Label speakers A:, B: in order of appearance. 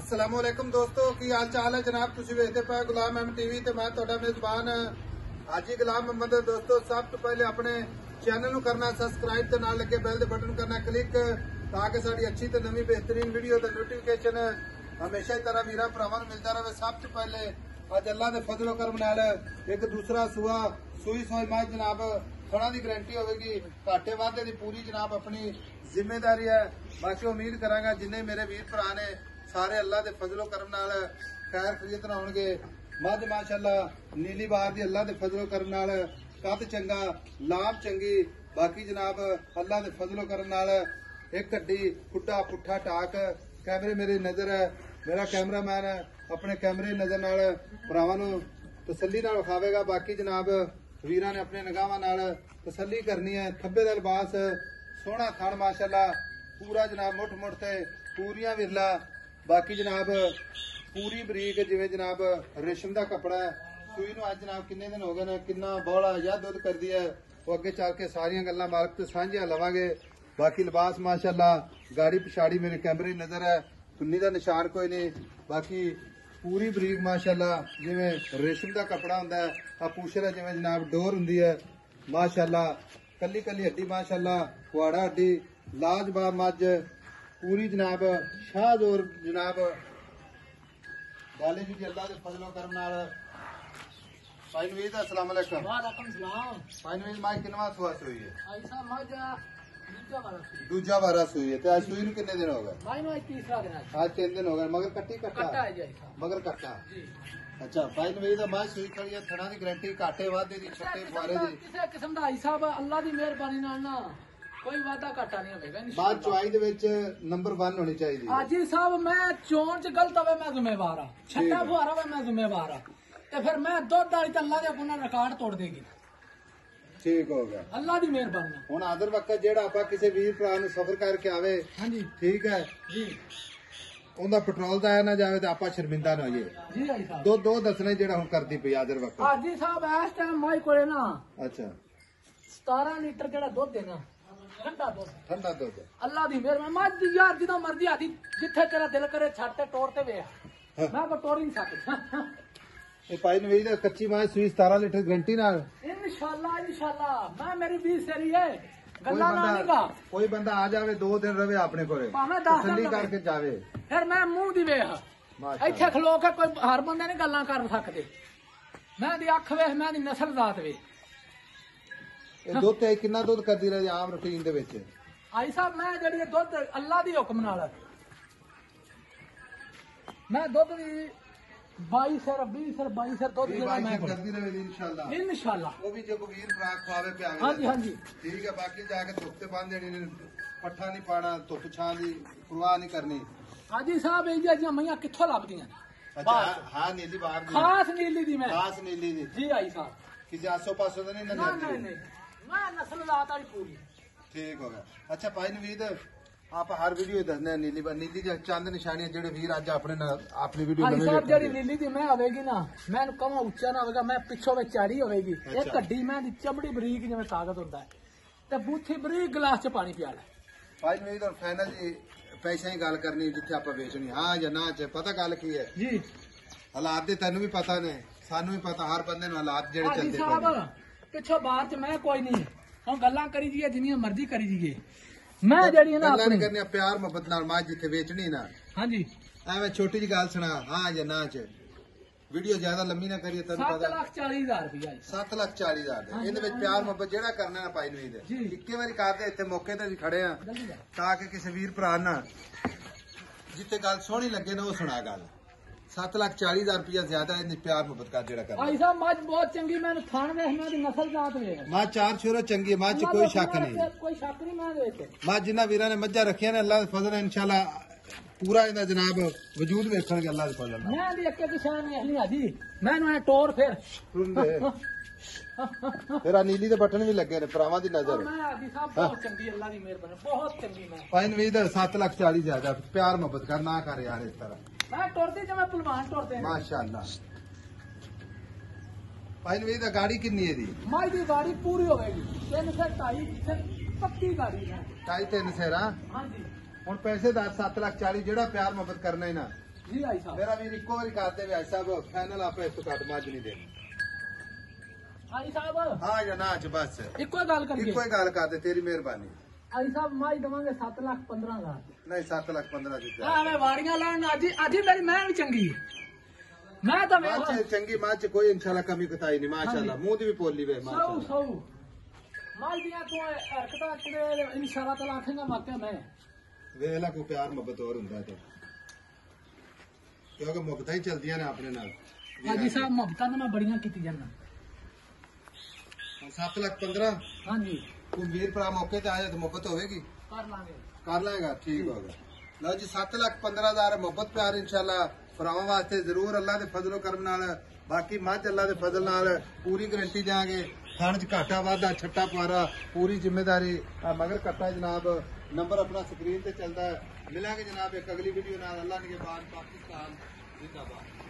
A: अस्सलाम वालेकुम दोस्तों की हाल चाल है जनाब। तुम वेखते पे गुलाम एम टीवी ते मैं तुहाडा मेजबान हाजी गुलाम मोहम्मद। दोस्तों सब तो पहले अपने चैनल नूं करना सबसक्राइब ते नाल लगे बैल दे बटन करना क्लिक ताकि साडी अच्छी ते नवी बेहतरीन वीडियो दा नोटिफिकेशन हमेशा ही तरह वीरा भरावां नूं मिलदा रहे। सब तो पहले अज अल्लाह दे फजलो करम नाल एक दूसरा सूआ सूई सोई मझ जनाब थोड़ा दी गारंटी होगी। घाटे वाधे दी पूरी जनाब अपनी जिम्मेदारी है। बाकी उम्मीद करांगा जिन्ने मेरे वीर भरा ने सारे अल्लाह दे फजलो करम नाल खैर खरीद होणगे। मझ माशाअल्लाह नीली बार दी अल्लाह दे फजलो करम नाल कद चंगा लाभ चंगी। बाकी जनाब अल्लाह दे फजलो करम नाल एक कड्डी खुट्टा पुट्ठा टाक कैमरे मेरी नजर है। मेरा कैमरामैन अपने कैमरे नजर नाल भरावां नूं तसल्ली नाल विखावेगा। बाकी जनाब वीरां ने अपने निगाहां नाल तसल्ली करनी है। खब्बे दा लिबास सोहना थण माशाअल्लाह पूरा जनाब मुठ मुठ ते पूरियां विरला। बाकी जनाब पूरी बरीक जिवें जनाब रेशम का कपड़ा है। सूई नूं अज जनाब किन्ने दिन हो गए ने किन्ना बौला या दुध करदी है वो अगे चल के सारियां गल्लां मालक ते सांझियां लवांगे। बाकी लिबास माशाअल्लाह गाड़ी पिछाड़ी मेरे कैमरे नजर है कुन्नी दा निशान कोई नहीं। बाकी पूरी बरीक माशाअल्लाह जिवें रेशम का कपड़ा हुंदा है आ पूछर है जिवें जनाब डोर हुंदी है माशाअल्लाह कली कली हड्डी माशाअल्लाह कुआड़ा हड्डी लाजवाब मझ पूरी जनाब शाहजोर जनाब वाले जी अल्लाह के फजलो करम नाल। भाई नवीद अस्सलाम वालेकुम।
B: वालेकुम सलाम।
A: भाई नवीद माई किनवा सुआ सुई है?
B: ऐसा मजा
A: दूजा बारा सुई है। आज सुई नूं किन्ने दिन हो गए?
B: भाई नो तीसरा दिन है।
A: आज 3 दिन हो गए। मगर कट्टी
B: कट्टा है जी ऐसा।
A: मगर कट्टा
B: जी।
A: अच्छा भाई नवीद माई सुई खड़ी है थणा दी गारंटी घाटे वाधे दी छट्टे फुआरे दी
B: किसी किस्म दा हिसाब अल्लाह दी मेहरबानी नाल ना कोई वादा घाटा नहीं होगा।
A: बात चुआई दे विच नंबर 1 होनी चाहिए।
B: हाजी साहब मैं चोन च गलत होवे मैं जिम्मेवार हां छट्टा फुआरा होवे मैं जिम्मेवार हां ते फिर मैं दुध वाली ते अल्लाह दे गुना रिकॉर्ड तोड़ देगी।
A: ठीक हो गया
B: अल्लाह दी मेहरबानी।
A: हुण आदर वक्त जेड़ा आपा किसी वीर भरा नूं सफर करके आवे
B: हां जी
A: ठीक है
B: जी
A: ਉਹਦਾ ਪੈਟਰੋਲ ਦਾ ਆਇਆ ਨਾ ਜਾਵੇ ਤੇ ਆਪਾਂ ਸ਼ਰਮਿੰਦਾ ਨਾ ਹੋਈਏ।
B: जी भाई साहब
A: ਦੋ ਦੱਸਣੇ ਜਿਹੜਾ ਹੁਣ ਕਰਦੀ ਪਈ ਆਦਰ ਵਕਤ।
B: हाजी साहब इस टाइम माई कोले ना
A: ਅੱਛਾ
B: 17 लीटर जेड़ा दुध देना ठंडा दुध
A: ਠੰਡਾ ਦੁੱਧ
B: अल्लाह दी मेहरबानी मज यार जिदा मर्जी आदि जिथे तेरा दिल करे छट ते तोड़ ते वे मैं को तोड़ नहीं सकता।
A: ਇਹ ਭਾਈ ਨਵੀਦ ਕੱਚੀ ਮਾਂ ਸੂਈ 17 ਲੀਟਰ ਗਰੰਟੀ ਨਾਲ
B: इंशाल्लाह मैं मेरी 20 सरी है गल्ला ना नहीं का
A: ਕੋਈ ਬੰਦਾ ਆ ਜਾਵੇ 2 ਦਿਨ ਰਵੇ ਆਪਣੇ ਕੋਲੇ
B: ਭਾਵੇਂ 10 ਦਿਨ
A: ਤਸੱਲੀ
B: ਰਵੇ।
A: ਕਰਕੇ ਜਾਵੇ।
B: फिर मैं मुंह दी वे
A: माशाअल्लाह।
B: इथे खलो के कोई हर बंदे नहीं गल्ला कर सकते। मैं दी अख वे मैं दी नस्ल जात वे
A: ਇਹ ਦੁੱਧ ਤੇ ਕਿੰਨਾ ਦੁੱਧ ਕਰਦੀ ਰਹੀ ਆਮ ਰੂਟੀਨ ਦੇ ਵਿੱਚ?
B: आई साहब मैं जेड़ी दुध अल्लाह दी हुक्म नाल मैं दुध दी 22 सर 20 सर 22 सर दुध जेड़ा मैं
A: ਕਰਦੀ ਰਹੇ ਇਨਸ਼ਾਅੱਲਾ
B: इंशाल्लाह
A: ਉਹ ਵੀ ਜੇ ਕੋਈ ਵੀਰ ਭਰਾ ਖਵਾਵੇ ਪਿਆਵੇ।
B: हाँ जी हाँ जी
A: ਠੀਕ ਹੈ ਬਾਕੀ ਜਾ ਕੇ ਧੁੱਪ ਤੇ ਬੰਨ ਦੇਣੀ ਨੇ ਪੱਠਾ ਨਹੀਂ ਪਾਣਾ ਧੁੱਪ ਛਾਂ ਦੀ ਪਰਵਾਹ ਨਹੀਂ ਕਰਨੀ।
B: हाजी साहब ये जियां मैयां कित्थों लभदियां
A: ਅੱਛਾ ਹਾਂ ਨੀਲੀ ਬਾਹਰ ਦੀ
B: खास नीली दी मैं
A: ਖਾਸ ਨੀਲੀ ਦੀ
B: जी आई साहब
A: ਕਿਸੇ ਆਸੋ ਪਾਸੋਂ ਤਾਂ ਨਹੀਂ
B: नहीं
A: ਨਜ਼ਰ
B: नहीं नहीं मैं नस्ल जात वाली पूरी।
A: ठीक हो गया। अच्छा भाई नवीद आप हर वीडियो दसने नीली नीली जो चंद निशानियां जेडे वीर अज अपने अपनी वीडियो
B: हाजी साहब जेड़ी नीली दी मैं होगी ना मैं कम उच्चा ना होगा मैं पिछों में चाड़ी होगी एक कड्डी मैं दी चमड़ी बरीक जिवें कागज होता है ते बूथी बरीक गिलास च पानी पिया ले।
A: भाई नवीद और फाइनल जी पैसा ही गल करनी जिथे आप बेचनी हाँ या ना च पता गल की है
B: जी
A: हालात दे तेन भी पता ने सानू भी पता हर बंदे नूं हालात जेडे
B: हाजी
A: चलदे
B: साहब पिछों बाहर च मैं कोई नहीं हम गल्लां करी जीए जिन्नियां मर्जी करी जीए मैं जेड़ी है ना
A: गल्लां
B: अपनी
A: नहीं करनी प्यार मोहब्बत नाल मां जिथे बेचनी ना
B: हाँ जी
A: एवें छोटी जी गल सुना हाँ या ना च वीडियो ज्यादा लंबी ना करिए तेन पता
B: 7,40,000 रुपया
A: 7,40,000 ਇਹਦੇ ਵਿੱਚ ਪਿਆਰ ਮੁਹੱਬਤ ਜਿਹੜਾ ਕਰਨਾ ਨਾ ਭਾਈ ਨਵੀਦ
B: ਜੀ।
A: ਇੱਕੇ ਵਾਰੀ ਕਰਦੇ ਇੱਥੇ ਮੌਕੇ ਤੇ ਵੀ ਖੜੇ ਆ
B: जल्दी जा।
A: ਤਾਂ ਕਿ ਕਿਸੇ ਵੀਰ ਭਰਾ ਨਾ ਜਿੱਤੇ ਗੱਲ ਸੋਹਣੀ ਲੱਗੇ ਨਾ ਉਹ ਸੁਣਾ ਗੱਲ। 7,40,000 रुपया ज्यादा ਇਹਨੇ ਪਿਆਰ ਮੁਹੱਬਤ ਕਰ ਜਿਹੜਾ ਕਰਨਾ।
B: भाई साहब मज बहुत चंगी मैंने थान वे मैं दी नस्ल जात वे
A: ਮਾਂ ਚਾਰ ਛੋਰੋ ਚੰਗੀ ਮਾਂ ਚ ਕੋਈ ਸ਼ੱਕ ਨਹੀਂ।
B: कोई शक नहीं मैं दे विच
A: ਮਾਂ ਜਿਨ੍ਹਾਂ ਵੀਰਾਂ ਨੇ ਮੱਝਾਂ ਰੱਖੀਆਂ ਨੇ ਅੱਲਾਹ ਦੇ ਫਜ਼ਲ ਨਾਲ ਇਨਸ਼ਾਅੱਲਾ ਪੂਰਾ ਇਹਦਾ ਜਨਾਬ ਵਜੂਦ ਵੇਖਣਗੇ ਅੱਲਾਹ ਦੇ ਫਜ਼ਲ ਨਾਲ।
B: मैं दी अक्के की शान नहीं हाजी मैं ना टोर फिर
A: ਫਿਰ ਆ ਨੀਲੀ ਦੇ ਬਟਨ ਵੀ ਲੱਗੇ ਨੇ ਭਰਾਵਾਂ ਦੀ ਨਜ਼ਰ
B: मैं हाजी साहब बहुत चंगी अल्लाह दी मेहरबानी बहुत चंगी मैं
A: ਭਾਈ ਨਵੀਦ 7,40,000 ਜ਼ਿਆਦਾ ਪਿਆਰ ਮੁਹੱਬਤ ਕਰ ਨਾ ਕਰ ਯਾਰ ਇਸ ਤਰ੍ਹਾਂ
B: मैं टोरती जो मैं पहलवान टोरते हैं
A: माशाअल्लाह। भाई नवीद गाड़ी कितनी है दी?
B: माई दी गाड़ी पूरी हो गई 3 से 2.5 पक्की गाड़ी है
A: 2.5-3 सेरा
B: हाँ जी
A: ਹੁਣ ਪੈਸੇ ਦਾ 7,40,000 ਜਿਹੜਾ ਪਿਆਰ ਮੁਹੱਬਤ ਕਰਨਾ ਹੈ ਨਾ
B: ਜੀ ਆਈ ਸਾਹਿਬ
A: ਮੇਰਾ ਵੀਰ ਇੱਕੋ ਵਾਰੀ ਕਰਦੇ ਵੀ ਸਾਹਿਬ ਫਾਈਨਲ ਆਪਾਂ ਇਸ ਤੋਂ ਘੱਟ ਮੱਝ ਨਹੀਂ ਦੇਣੀ।
B: ਆਈ ਸਾਹਿਬ
A: ਹਾਂ ਜਾਂ ਨਾ ਚ ਬਸ
B: ਇੱਕੋ ਹੀ ਗੱਲ ਕਰੀਏ।
A: ਇੱਕੋ ਹੀ ਗੱਲ ਕਰਦੇ, ਤੇਰੀ ਮਿਹਰਬਾਨੀ।
B: ਆਈ ਸਾਹਿਬ ਮਾਈ ਦਵਾਂਗੇ 7,15,000
A: ਨਹੀਂ 7,15,000 ਦਿੱਤਾ।
B: ਆਵੇਂ ਵਾੜੀਆਂ ਲਾਉਣ ਅੱਜ ਹੀ ਮੇਰੀ ਮੈਂ ਵੀ ਚੰਗੀ ਹੈ। ਮੈਂ ਤਾਂ
A: ਮੱਝ ਚੰਗੀ ਮੱਝ ਕੋਈ ਇਨਸ਼ਾਅੱਲਾ ਕਮੀ ਕਤਾਈ ਨਹੀਂ ਮਾਸ਼ਾਅੱਲਾ, ਮੂੰਹ ਦੀ ਵੀ ਪੋਲੀ ਵੇ
B: ਸੌ
A: ਮਾਸ਼ਾਅੱਲਾ।
B: ਸੌ ਮਾਲ ਦੀਆਂ ਤੂੰ ਹਰਕਤਾਂ ਕਿਹੜੇ ਇਨਸ਼ਾਅੱਲਾ ਤਾਲਾ ਆਖੇਗਾ ਵਾਕਿਆ ਮੈਂ
A: ਵੇਖ ਲੈ ਕੋਈ ਪਿਆਰ ਮੁਹੱਬਤ ਹੋਰ ਹੁੰਦਾ ਹੈ ਤੇ ਕਿਉਂਕਿ ਮੁਹੱਬਤਾਂ ਹੀ ਚਲਦੀਆਂ ਨੇ ਆਪਣੇ ਨਾਲ।
B: ਹਾਜੀ ਸਾਹਿਬ ਮੁਹੱਬਤਾਂ ਤਾਂ ਮੈਂ ਬੜੀਆਂ ਕੀਤੀ ਜਾਂਦਾ।
A: 7,15,000
B: ਹਾਂਜੀ
A: ਕੋਈ ਵੀਰ ਭਰਾ ਮੌਕੇ ਤੇ ਆਇਆ ਤਾਂ ਮੁਹੱਬਤ ਹੋਵੇਗੀ,
B: ਕਰ ਲਾਂਗੇ।
A: ਕਰ ਲਏਗਾ, ਠੀਕ ਹੋ ਗਿਆ। ਲਓ ਜੀ 7,15,000 ਮੁਹੱਬਤ ਪਿਆਰ ਇਨਸ਼ਾਅੱਲਾ ਭਰਾਵਾਂ ਵਾਸਤੇ ਜ਼ਰੂਰ ਅੱਲਾ ਦੇ ਫਜ਼ਲੋ ਕਰਮ ਨਾਲ। ਬਾਕੀ ਮੱਝ ਅੱਲਾ ਦੇ ਫਜ਼ਲ ਨਾਲ ਪੂਰੀ ਗਰੰਟੀ ਦਿਆਂਗੇ। ਖਾਣ ਚ ਘਾਟਾ ਵਾਧਾ ਛੱਟਾ ਪਾਰਾ ਪੂਰੀ ਜ਼ਿੰਮੇਦਾਰੀ। ਮਗਰ ਕੱਟਾ ਜਨਾਬ ਨੰਬਰ ਆਪਣਾ ਸਕਰੀਨ ਤੇ ਚੱਲਦਾ ਹੈ। ਮਿਲਾਂਗੇ ਜਨਾਬ ਇੱਕ ਅਗਲੀ ਵੀਡੀਓ ਨਾਲ। ਅੱਲਾ ਨਿਗਹਿਬਾਨ, ਪਾਕਿस्तान जिंदाबाद।